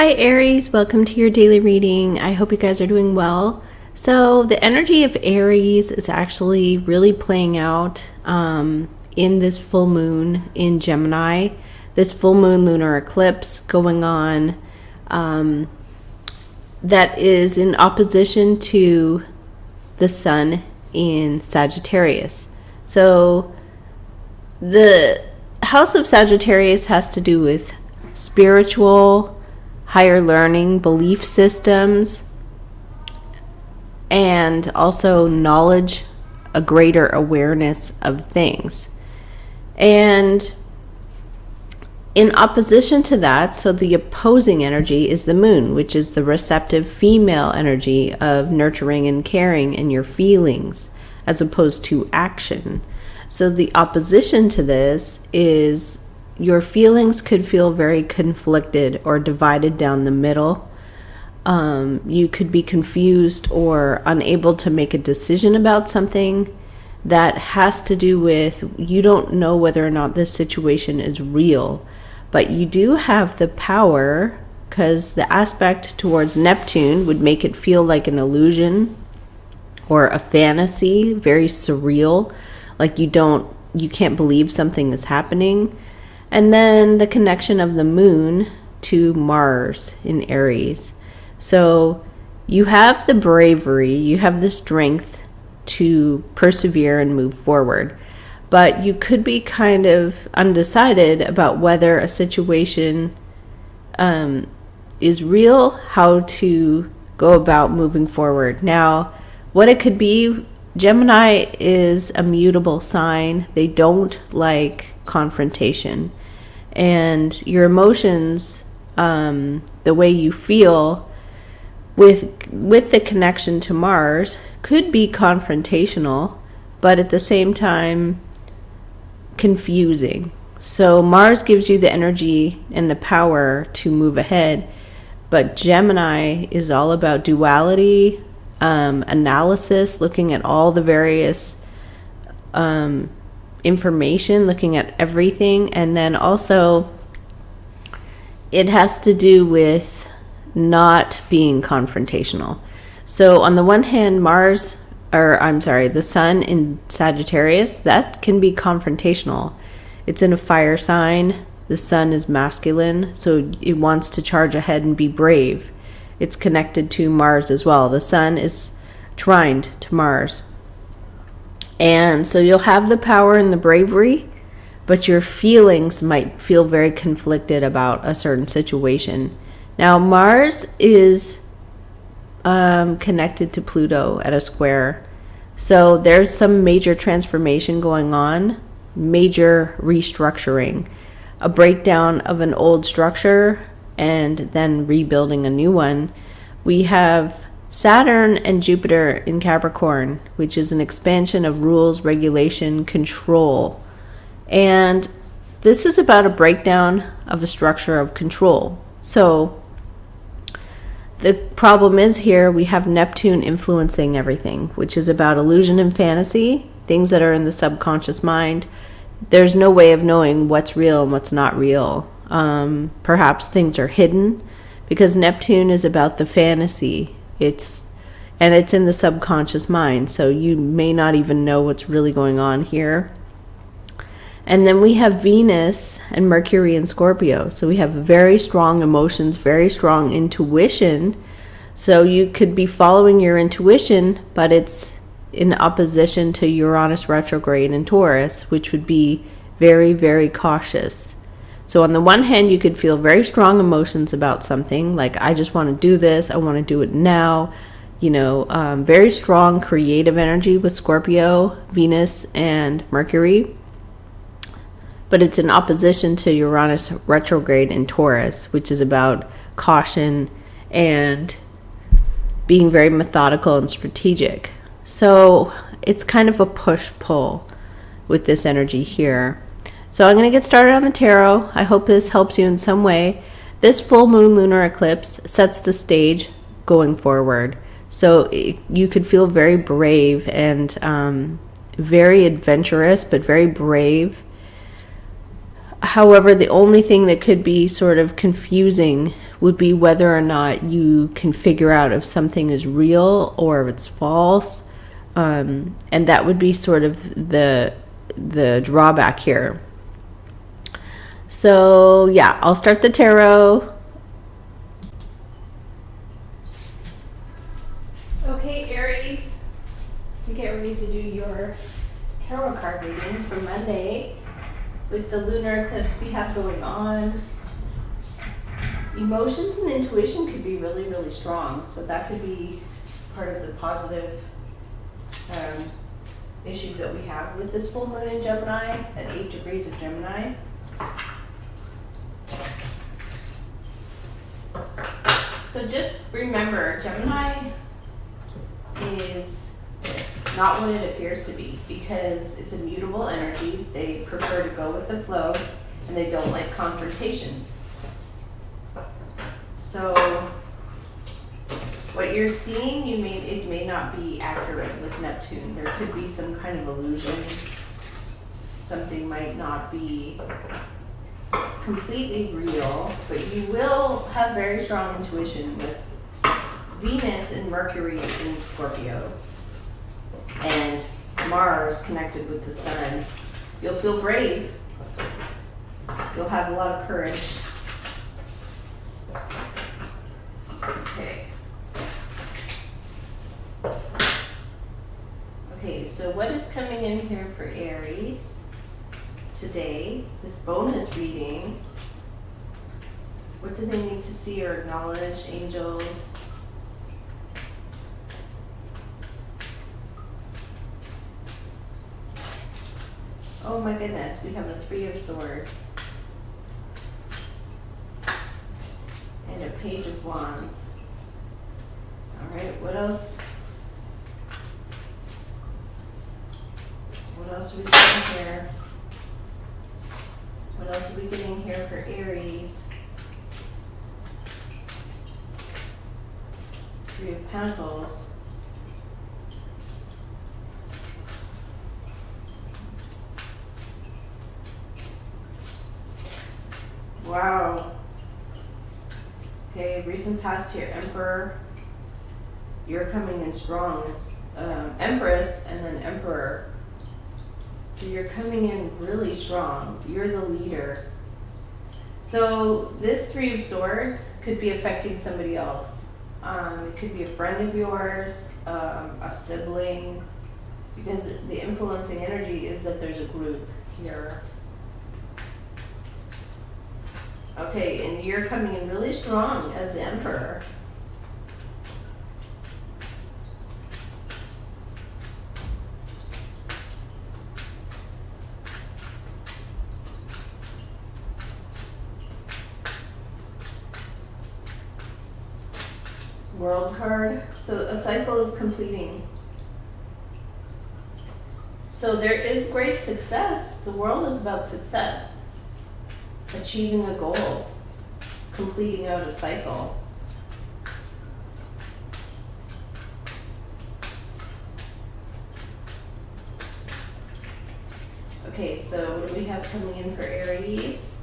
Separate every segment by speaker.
Speaker 1: Hi Aries, welcome to your daily reading. I hope you guys are doing well. So the energy of Aries is actually really playing out in this full moon in Gemini, this full moon lunar eclipse going on that is in opposition to the sun in Sagittarius. So the house of Sagittarius has to do with spiritual, higher learning, belief systems, and also knowledge, a greater awareness of things. And in opposition to that, so the opposing energy is the moon, which is the receptive female energy of nurturing and caring and your feelings, as opposed to action. So the opposition to this is your feelings could feel very conflicted or divided down the middle. You could be confused or unable to make a decision about something that has to do with you don't know whether or not this situation is real. But you do have the power, because the aspect towards Neptune would make it feel like an illusion or a fantasy, very surreal, like you can't believe something is happening. And then the connection of the moon to Mars in Aries. So you have the bravery, you have the strength to persevere and move forward. But you could be kind of undecided about whether a situation is real, how to go about moving forward. Now, what it could be, Gemini is a mutable sign. They don't like confrontation. And your emotions, the way you feel with the connection to Mars could be confrontational, but at the same time confusing. So Mars gives you the energy and the power to move ahead, but Gemini is all about duality, analysis, looking at all the various information, looking at everything. And then also it has to do with not being confrontational. So on the one hand, the sun in Sagittarius, that can be confrontational. It's in a fire sign. The sun is masculine, so it wants to charge ahead and be brave. It's connected to Mars as well. The sun is trined to Mars. And so you'll have the power and the bravery, but your feelings might feel very conflicted about a certain situation. Now, Mars is connected to Pluto at a square. So there's some major transformation going on, major restructuring, a breakdown of an old structure and then rebuilding a new one. We have Saturn and Jupiter in Capricorn, which is an expansion of rules, regulation, control. And this is about a breakdown of a structure of control. So the problem is here we have Neptune influencing everything, which is about illusion and fantasy, things that are in the subconscious mind. There's no way of knowing what's real and what's not real. Perhaps things are hidden because Neptune is about the fantasy. It's in the subconscious mind, so you may not even know what's really going on here. And then we have Venus and Mercury in Scorpio. So we have very strong emotions, very strong intuition. So you could be following your intuition, but it's in opposition to Uranus retrograde in Taurus, which would be very, very cautious. So on the one hand, you could feel very strong emotions about something, like I just want to do this, I want to do it now. Very strong creative energy with Scorpio, Venus, and Mercury. But it's in opposition to Uranus retrograde in Taurus, which is about caution and being very methodical and strategic. So it's kind of a push-pull with this energy here. So I'm going to get started on the tarot. I hope this helps you in some way. This full moon lunar eclipse sets the stage going forward. So you could feel very brave and very adventurous, but very brave. However, the only thing that could be sort of confusing would be whether or not you can figure out if something is real or if it's false. And that would be sort of the drawback here. So yeah, I'll start the tarot. Okay, Aries, get ready to do your tarot card reading for Monday with the lunar eclipse we have going on. Emotions and intuition could be really, really strong, so that could be part of the positive issues that we have with this full moon in Gemini at 8 degrees of Gemini. So just remember, Gemini is not what it appears to be, because it's a mutable energy. They prefer to go with the flow, and they don't like confrontation. So what you're seeing, it may not be accurate with Neptune. There could be some kind of illusion. Something might not be completely real, but you will have very strong intuition with Venus and Mercury in Scorpio and Mars connected with the Sun. You'll feel brave. You'll have a lot of courage. Okay. Okay, so what is coming in here for Aries today? This bonus reading. What do they need to see or acknowledge, angels? Oh my goodness, we have a 3 of Swords and a Page of Wands. All right, what else? What else are we getting here? What else are we getting here for Aries? 3 of Pentacles. Wow. Okay, recent past here, Emperor. You're coming in strong. Empress and then Emperor. So you're coming in really strong. You're the leader. So this 3 of Swords could be affecting somebody else. It could be a friend of yours, a sibling, because the influencing energy is that there's a group here. Okay, and you're coming in really strong as the Emperor. World card. So a cycle is completing. So there is great success. The world is about success. Achieving a goal, completing out a cycle. Okay, so what do we have coming in for Aries?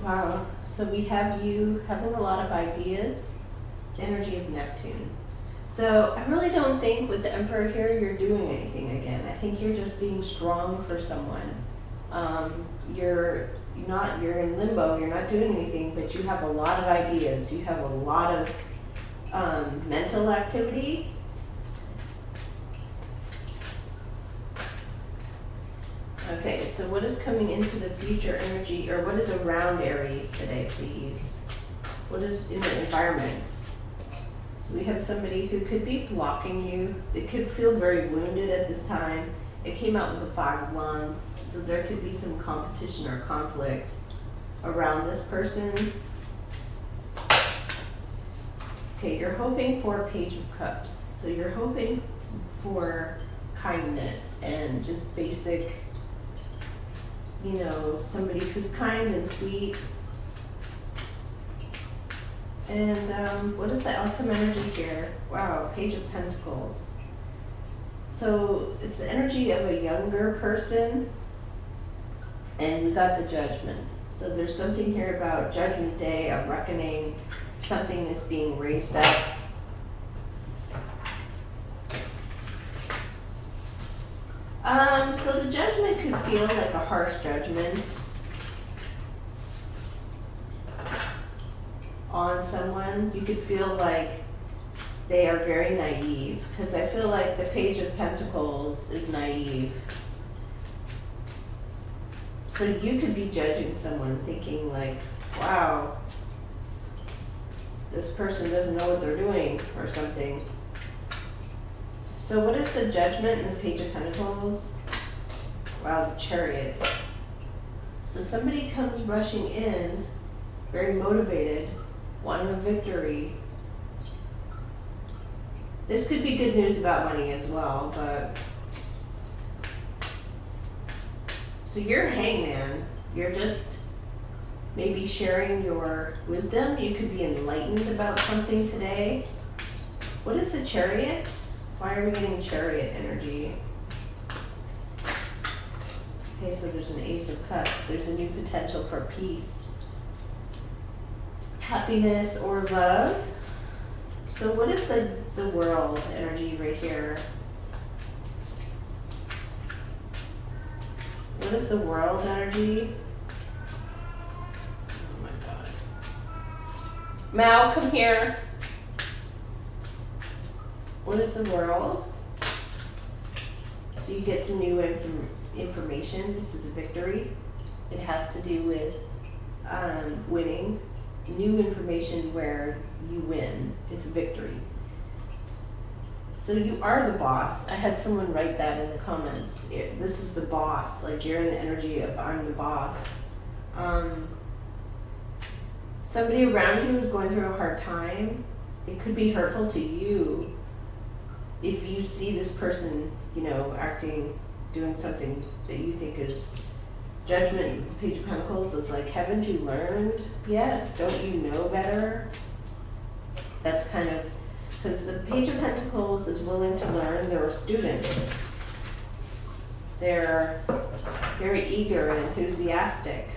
Speaker 1: Wow. So we have you having a lot of ideas, the energy of Neptune. So I really don't think with the Emperor here you're doing anything again. I think you're just being strong for someone. You're in limbo, you're not doing anything, but you have a lot of ideas. You have a lot of mental activity. Okay, so what is coming into the future energy, or what is around Aries today, please? What is in the environment? So we have somebody who could be blocking you. They could feel very wounded at this time. It came out with the 5 of Wands, so there could be some competition or conflict around this person. Okay, you're hoping for a Page of Cups. So you're hoping for kindness and just basic, somebody who's kind and sweet. And what is the outcome energy here? Wow, Page of Pentacles. So it's the energy of a younger person, and we got the Judgment. So there's something here about Judgment Day, a reckoning, something is being raised up. So the Judgment could feel like a harsh judgment on someone. You could feel like they are very naive, because I feel like the Page of Pentacles is naive. So you could be judging someone thinking like, wow, this person doesn't know what they're doing or something. So what is the Judgment in the Page of Pentacles? Wow, the Chariot. So somebody comes rushing in, very motivated, wanting a victory. This could be good news about money as well, but so you're Hangman. You're just maybe sharing your wisdom. You could be enlightened about something today. What is the Chariot? Why are we getting Chariot energy? Okay, so there's an Ace of Cups. There's a new potential for peace, happiness, or love. So what is the World energy right here? What is the World energy? Oh my God. Mal, come here. What is the World? So you get some new information. This is a victory. It has to do with winning. New information where you win. It's a victory. So you are the boss. I had someone write that in the comments. This is the boss. Like, you're in the energy of I'm the boss. Somebody around you is going through a hard time. It could be hurtful to you if you see this person, you know, acting, doing something that you think is Judgment. The Page of Pentacles is like, haven't you learned yet? Don't you know better? That's kind of, because the Page of Pentacles is willing to learn. They're a student. They're very eager and enthusiastic.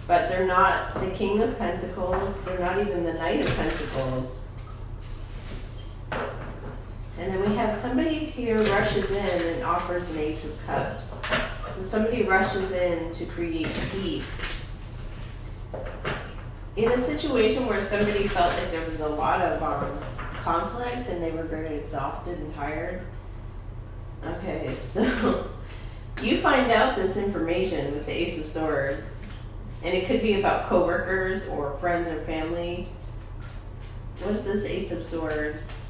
Speaker 1: But they're not the King of Pentacles. They're not even the Knight of Pentacles. And then we have somebody here rushes in and offers an Ace of Cups. So somebody rushes in to create peace. In a situation where somebody felt like there was a lot of conflict and they were very exhausted and tired. Okay, so you find out this information with the Ace of Swords. And it could be about coworkers or friends or family. What is this Ace of Swords?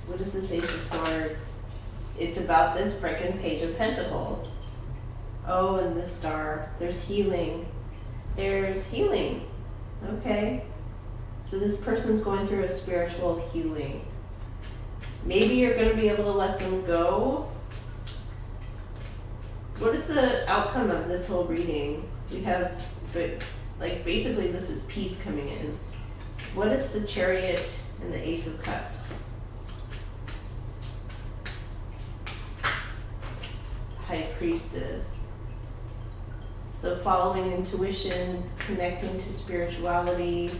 Speaker 1: What is this Ace of Swords? It's about this frickin' Page of Pentacles. Oh, and the Star. There's healing. There's healing. Okay. So this person's going through a spiritual healing. Maybe you're going to be able to let them go. What is the outcome of this whole reading? We have, like, basically this is peace coming in. What is the Chariot and the Ace of Cups? High Priestess. So following intuition, connecting to spirituality,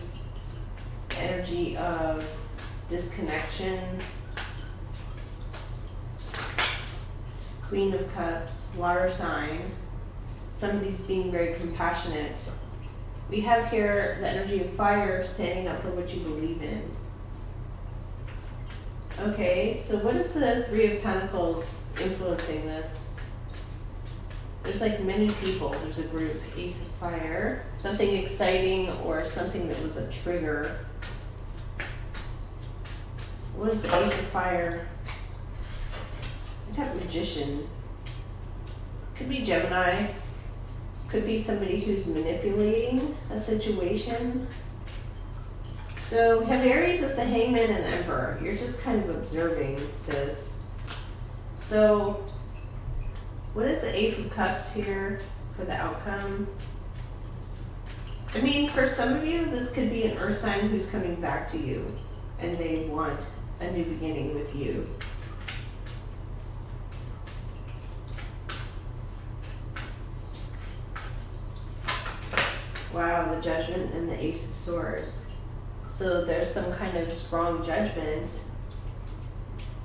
Speaker 1: energy of disconnection. Queen of Cups, water sign. Somebody's being very compassionate. We have here the energy of fire, standing up for what you believe in. Okay, so what is the Three of Pentacles influencing this? There's like many people. There's a group. Ace of Fire. Something exciting or something that was a trigger. What is the Ace of Fire? I got Magician. Could be Gemini. Could be somebody who's manipulating a situation. So we have Aries as the Hangman and the Emperor. You're just kind of observing this. So what is the Ace of Cups here for the outcome? I mean, for some of you, this could be an earth sign who's coming back to you and they want a new beginning with you. Wow, the Judgment and the Ace of Swords. So there's some kind of strong judgment.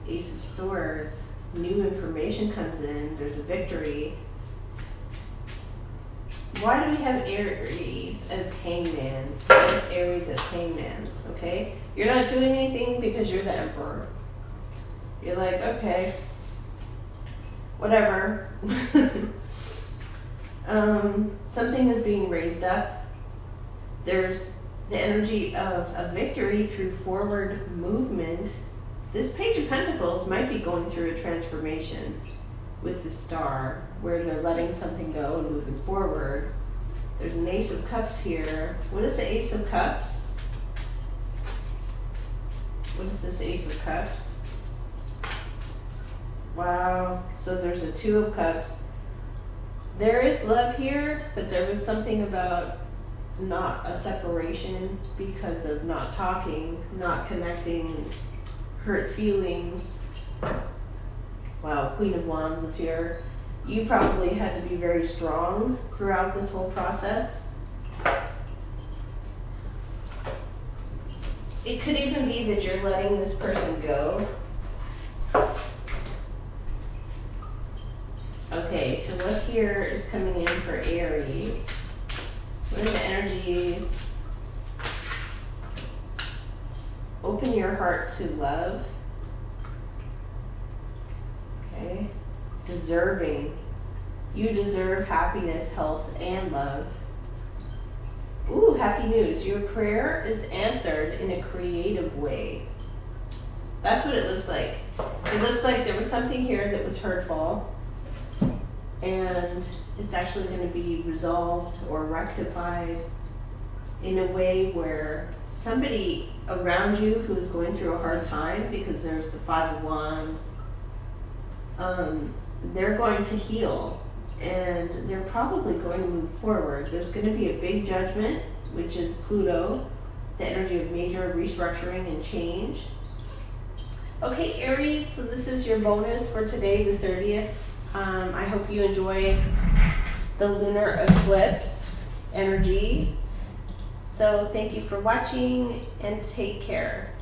Speaker 1: Ace of Swords. New information comes in. There's a victory. Why do we have Aries as hangman? Why is Aries as hangman? Okay? You're not doing anything because you're the emperor. You're like, okay, whatever. Something is being raised up. There's the energy of a victory through forward movement. This Page of Pentacles might be going through a transformation with the Star, where they're letting something go and moving forward. There's an Ace of Cups here. What is the Ace of Cups? What is this Ace of Cups? Wow. So there's a Two of Cups. There is love here, but there was something about not a separation because of not talking, not connecting, hurt feelings. Wow, Queen of Wands is here. You probably had to be very strong throughout this whole process. It could even be that you're letting this person go. Okay, so what here is coming in for Aries? What are the energies? Open your heart to love. Okay. Deserving. You deserve happiness, health, and love. Ooh, happy news. Your prayer is answered in a creative way. That's what it looks like. It looks like there was something here that was hurtful, and it's actually going to be resolved or rectified in a way where somebody around you who is going through a hard time, because there's the Five of Wands, they're going to heal, and they're probably going to move forward. There's going to be a big judgment, which is Pluto, the energy of major restructuring and change. Okay, Aries, so this is your bonus for today, the 30th. I hope you enjoyed the lunar eclipse energy. So thank you for watching, and take care.